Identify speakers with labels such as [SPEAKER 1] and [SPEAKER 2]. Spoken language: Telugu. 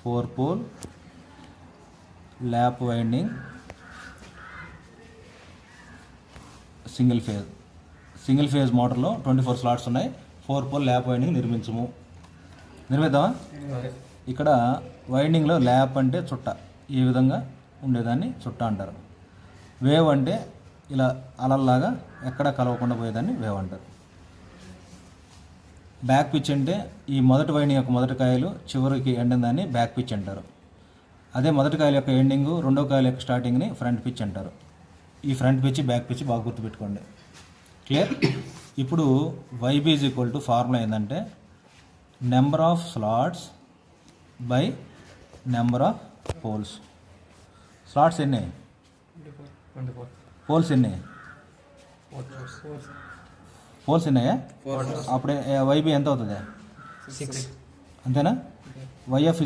[SPEAKER 1] 4 pole lap winding single phase మోటార్లో 24 స్లాట్స్ ఉన్నాయి. 4 పోల్ ల్యాప్ వైండింగ్ నిర్మిద్దామా? ఇక్కడ వైండింగ్లో ల్యాప్ అంటే చుట్ట, ఈ విధంగా ఉండేదాన్ని చుట్ట అంటారు. వేవ్ అంటే ఇలా అలల్లాగా ఎక్కడ కలవకుండా పోయేదాన్ని వేవ్ అంటారు. బ్యాక్ పిచ్ అంటే ఈ మొదటి వైండింగ్ యొక్క మొదటి కాయలు చివరికి ఎండిన దాన్ని బ్యాక్ పిచ్ అంటారు. అదే మొదటి కాయల యొక్క ఎండింగు రెండో కాయల యొక్క స్టార్టింగ్ని ఫ్రంట్ పిచ్ అంటారు. ఈ ఫ్రంట్ పిచ్ బ్యాక్ పిచ్ బాగా గుర్తుపెట్టుకోండి. క్లియర్? ఇప్పుడు YB = ఫార్ములా ఏంటంటే number of slots by number of poles. Slots ఎన్ని, పోల్స్ ఎన్ని? పోల్స్ ఎన్నాయా? అప్పుడే YB ఎంత అవుతుంది? 6. అంతేనా? YF